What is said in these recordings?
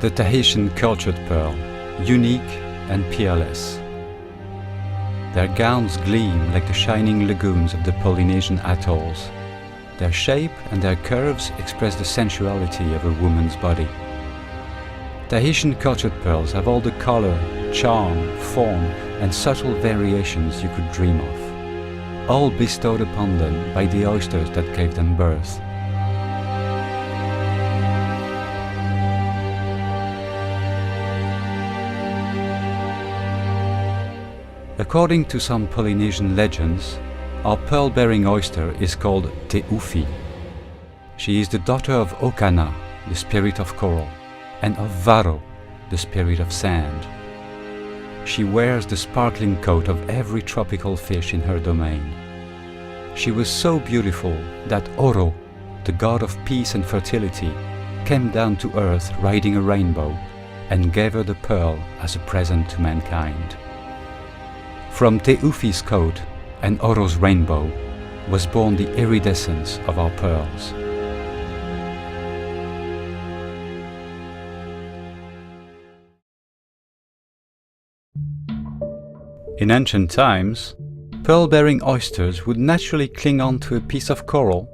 The Tahitian cultured pearl, unique and peerless. Their gowns gleam like the shining lagoons of the Polynesian atolls. Their shape and their curves express the sensuality of a woman's body. Tahitian cultured pearls have all the color, charm, form and subtle variations you could dream of, all bestowed upon them by the oysters that gave them birth. According to some Polynesian legends, our pearl-bearing oyster is called Te Ufi. She is the daughter of Okana, the spirit of coral, and of Varo, the spirit of sand. She wears the sparkling coat of every tropical fish in her domain. She was so beautiful that Oro, the god of peace and fertility, came down to earth riding a rainbow and gave her the pearl as a present to mankind. From Te Ufi's coat and Oro's rainbow was born the iridescence of our pearls. In ancient times, pearl-bearing oysters would naturally cling on to a piece of coral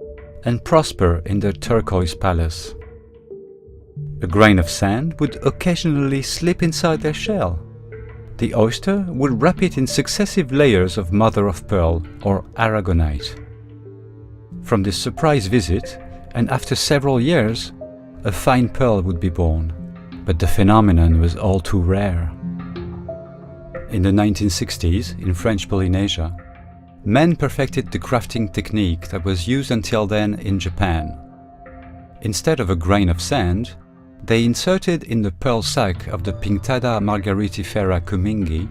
and prosper in their turquoise palace. A grain of sand would occasionally slip inside their shell. The oyster would wrap it in successive layers of mother-of-pearl or aragonite. From this surprise visit, and after several years, a fine pearl would be born, but the phenomenon was all too rare. In the 1960s, in French Polynesia, men perfected the grafting technique that was used until then in Japan. Instead of a grain of sand, they inserted in the pearl sac of the Pinctada margaritifera kumingi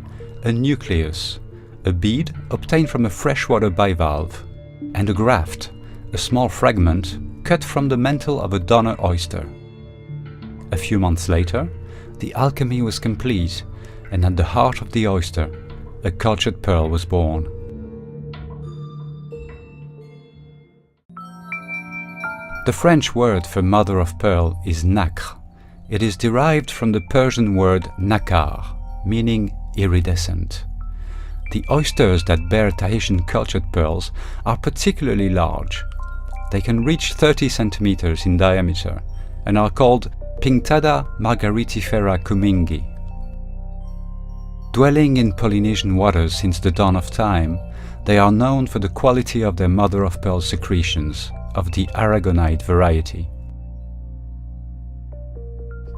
a nucleus, a bead obtained from a freshwater bivalve, and a graft, a small fragment cut from the mantle of a donor oyster. A few months later, the alchemy was complete, and at the heart of the oyster, a cultured pearl was born. The French word for mother of pearl is nacre. It is derived from the Persian word nakar, meaning iridescent. The oysters that bear Tahitian cultured pearls are particularly large. They can reach 30 centimeters in diameter and are called Pinctada margaritifera kumingi. Dwelling in Polynesian waters since the dawn of time, they are known for the quality of their mother-of-pearl secretions, of the aragonite variety.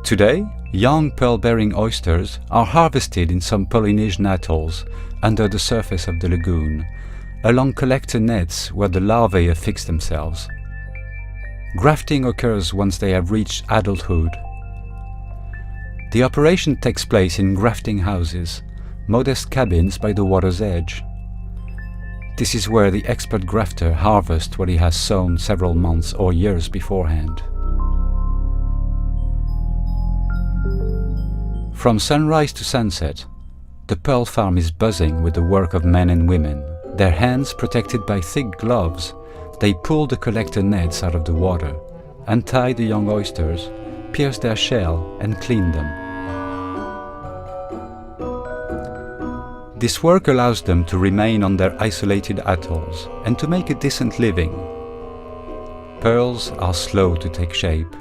Today, young pearl-bearing oysters are harvested in some Polynesian atolls under the surface of the lagoon, along collector nets where the larvae affix themselves. Grafting occurs once they have reached adulthood. The operation takes place in grafting houses, modest cabins by the water's edge. This is where the expert grafter harvests what he has sown several months or years beforehand. From sunrise to sunset, the pearl farm is buzzing with the work of men and women. Their hands protected by thick gloves, they pull the collector nets out of the water, untie the young oysters, pierce their shell and clean them. This work allows them to remain on their isolated atolls and to make a decent living. Pearls are slow to take shape.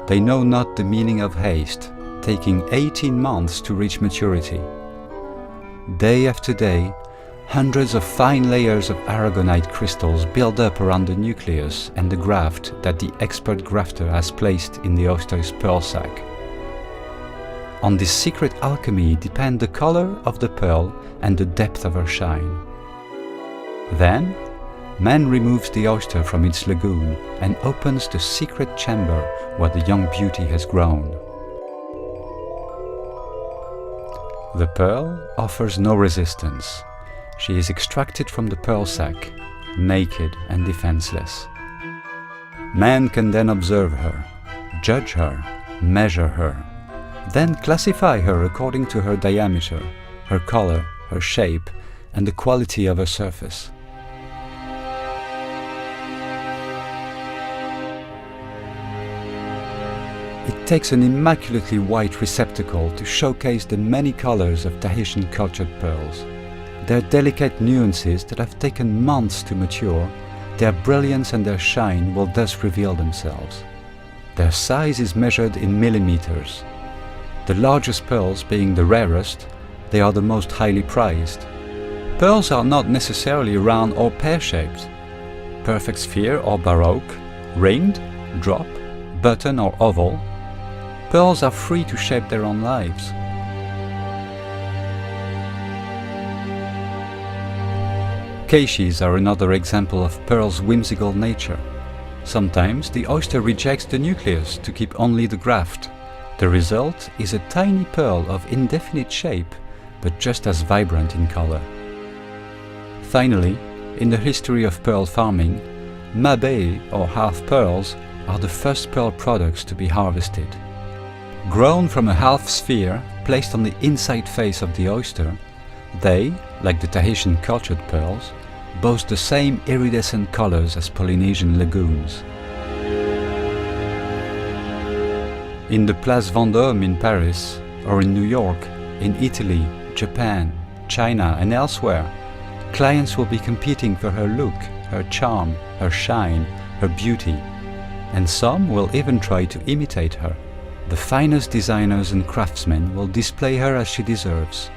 They know not the meaning of haste, taking 18 months to reach maturity. Day after day, hundreds of fine layers of aragonite crystals build up around the nucleus and the graft that the expert grafter has placed in the oyster's pearl sac. On this secret alchemy depend the color of the pearl and the depth of her shine. Then, man removes the oyster from its lagoon and opens the secret chamber where the young beauty has grown. The pearl offers no resistance. She is extracted from the pearl sac, naked and defenseless. Man can then observe her, judge her, measure her, then classify her according to her diameter, her color, her shape, and the quality of her surface. It takes an immaculately white receptacle to showcase the many colors of Tahitian cultured pearls. Their delicate nuances that have taken months to mature, their brilliance and their shine will thus reveal themselves. Their size is measured in millimeters. The largest pearls being the rarest, they are the most highly prized. Pearls are not necessarily round or pear-shaped. Perfect sphere or baroque, ringed, drop, button or oval, pearls are free to shape their own lives. Keishis are another example of pearl's whimsical nature. Sometimes the oyster rejects the nucleus to keep only the graft. The result is a tiny pearl of indefinite shape, but just as vibrant in color. Finally, in the history of pearl farming, mabe or half pearls are the first pearl products to be harvested. Grown from a half sphere placed on the inside face of the oyster, they, like the Tahitian cultured pearls, boast the same iridescent colors as Polynesian lagoons. In the Place Vendôme in Paris, or in New York, in Italy, Japan, China and elsewhere, clients will be competing for her look, her charm, her shine, her beauty, and some will even try to imitate her. The finest designers and craftsmen will display her as she deserves.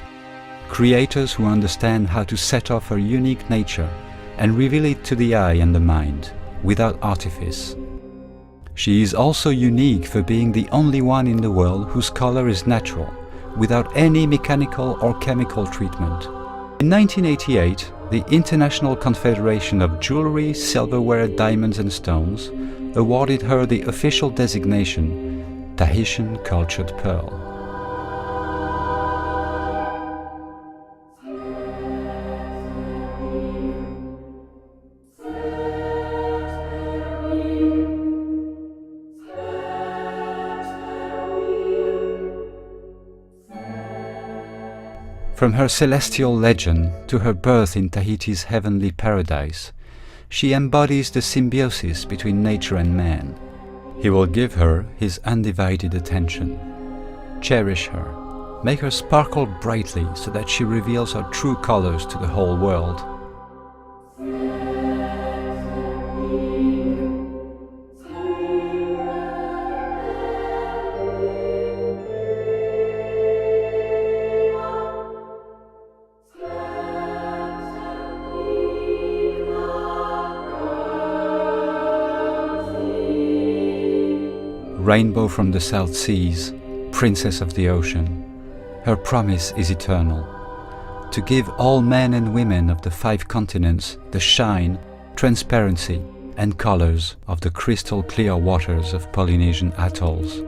Creators who understand how to set off her unique nature and reveal it to the eye and the mind, without artifice. She is also unique for being the only one in the world whose color is natural, without any mechanical or chemical treatment. In 1988, the International Confederation of Jewelry, Silverware, Diamonds and Stones awarded her the official designation Tahitian Cultured Pearl. From her celestial legend to her birth in Tahiti's heavenly paradise, she embodies the symbiosis between nature and man. He will give her his undivided attention. Cherish her. Make her sparkle brightly so that she reveals her true colors to the whole world. Rainbow from the South Seas, Princess of the Ocean, her promise is eternal, to give all men and women of the 5 continents the shine, transparency and colors of the crystal clear waters of Polynesian atolls.